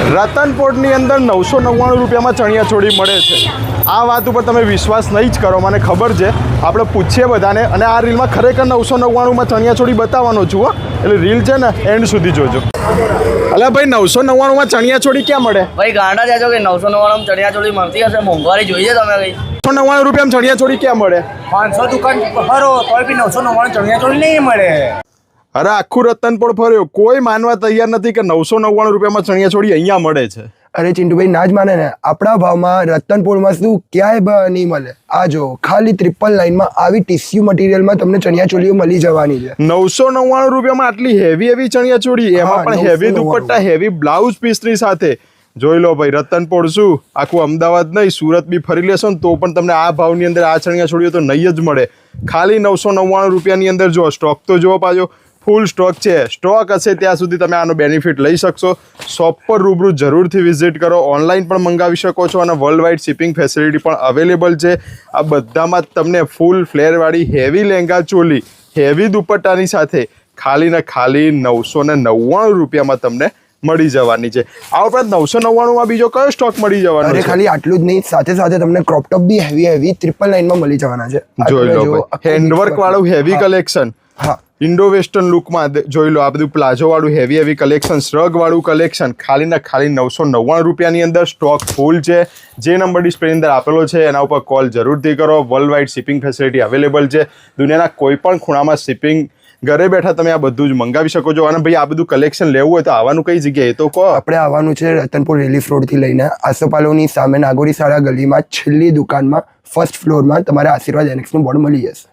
રતનપોળની અંદર 999 રૂપિયામાં ચણિયાચોળી મળે છે। આ વાત ઉપર તમે વિશ્વાસ નહીં જ કરો, મને ખબર છે। આપણે પૂછીએ બધાને અને આ રીલમાં ખરેખર 999માં ચણિયાચોળી બતાવવાનો છું હો, એટલે રીલ છે ને એન્ડ સુધી જોજો। અલા ભાઈ 999માં ચણિયાચોળી ક્યાં મળે? ભાઈ ગાંડા જાજો કે 999માં ચણિયાચોળી મળતી હશે, મોંઘવારી જોઈએ તમે કઈ 999 રૂપિયામાં ચણિયાચોળી ક્યાં મળે? 500 દુકાન ફરો તોય બી 999 ચણિયાચોળી નહીં મળે। અરે આખું રતનપોળ ફર્યો, કોઈ માનવા તૈયાર નથી કે 999 રૂપિયામાં ચણિયાચોળી અહીંયા મળે છે। અરે ચિંટુભાઈ ના જ માને ને, આપણા ભાવમાં રતનપોળમાં શું ક્યાંય નહીં મળે। આ જો ખાલી 999માં આવી ટીસ્યુ મટીરિયલમાં તમને ચણિયાચોળીઓ મળી જવાની છે। 999 રૂપિયામાં આટલી હેવી ચણિયાચોળી, એમાં પણ હેવી દુપટ્ટા, હેવી બ્લાઉઝ પીસની સાથે। જોઈ લો ભાઈ, રતનપોળ શું આખું અમદાવાદ નહીં, સુરત બી ફરી લેશો ને તો પણ તમને આ ભાવની અંદર આ ચણિયાચોળીઓ તો નહીં જ મળે। ખાલી 999 રૂપિયાની અંદર જો સ્ટોક તો જુઓ પાછો, ફૂલ સ્ટોક છે। સ્ટોક હશે ત્યાં સુધી તમે આનો બેનિફિટ લઈ શકશો। શોપ પર રૂબરૂ જરૂરથી વિઝિટ કરો, ઓનલાઈન પણ મંગાવી શકો છો અને વર્લ્ડ વાઇડ શિપિંગ ફેસિલિટી પણ અવેલેબલ છે। આ બધામાં તમને ફૂલ ફ્લેરવાળી હેવી લેંગા ચોલી, હેવી દુપટ્ટાની સાથે ખાલી ને ખાલી 999 રૂપિયામાં તમને મળી જવાની છે। આ ઉપરાંત 999માં બીજો કયો સ્ટોક મળી જવાનો છે? ખાલી આટલું જ નહીં, સાથે સાથે તમને ક્રોપ ટોપ બી હેવી 999માં મળી જવાના છે। જોઈ લો, હેન્ડવર્ક વાળું હેવી કલેક્શન, હા ઇન્ડો વેસ્ટર્ન લુકમાં જોઈ લો, આ બધું પ્લાઝો વાળું હેવી કલેક્શન, શ્રગ વાળું કલેક્શન ખાલી ને ખાલી 999 રૂપિયાની અંદર સ્ટોક ફૂલ છે। જે નંબર ડિસ્પ્લે અંદર આપેલો છે એના ઉપર કોલ જરૂરથી કરો, world wide shipping facility available છે। દુનિયાના કોઈ પણ ખૂણામાં શિપિંગ ઘરે બેઠા તમે આ બધું જ મંગાવી શકો છો। અને ભાઈ આ બધું કલેક્શન લેવું હોય તો આવવાનું કઈ જગ્યાએ તો કહો? આપણે આવવાનું છે રતનપોળ રિલીફ રોડથી લઈને આસોપાલોની સામે નાગોરી શાળા ગલીમાં છેલ્લી દુકાનમાં ફર્સ્ટ ફ્લોરમાં તમારે આશીર્વાદ એનેક્સનું બોર્ડ મળી જશે।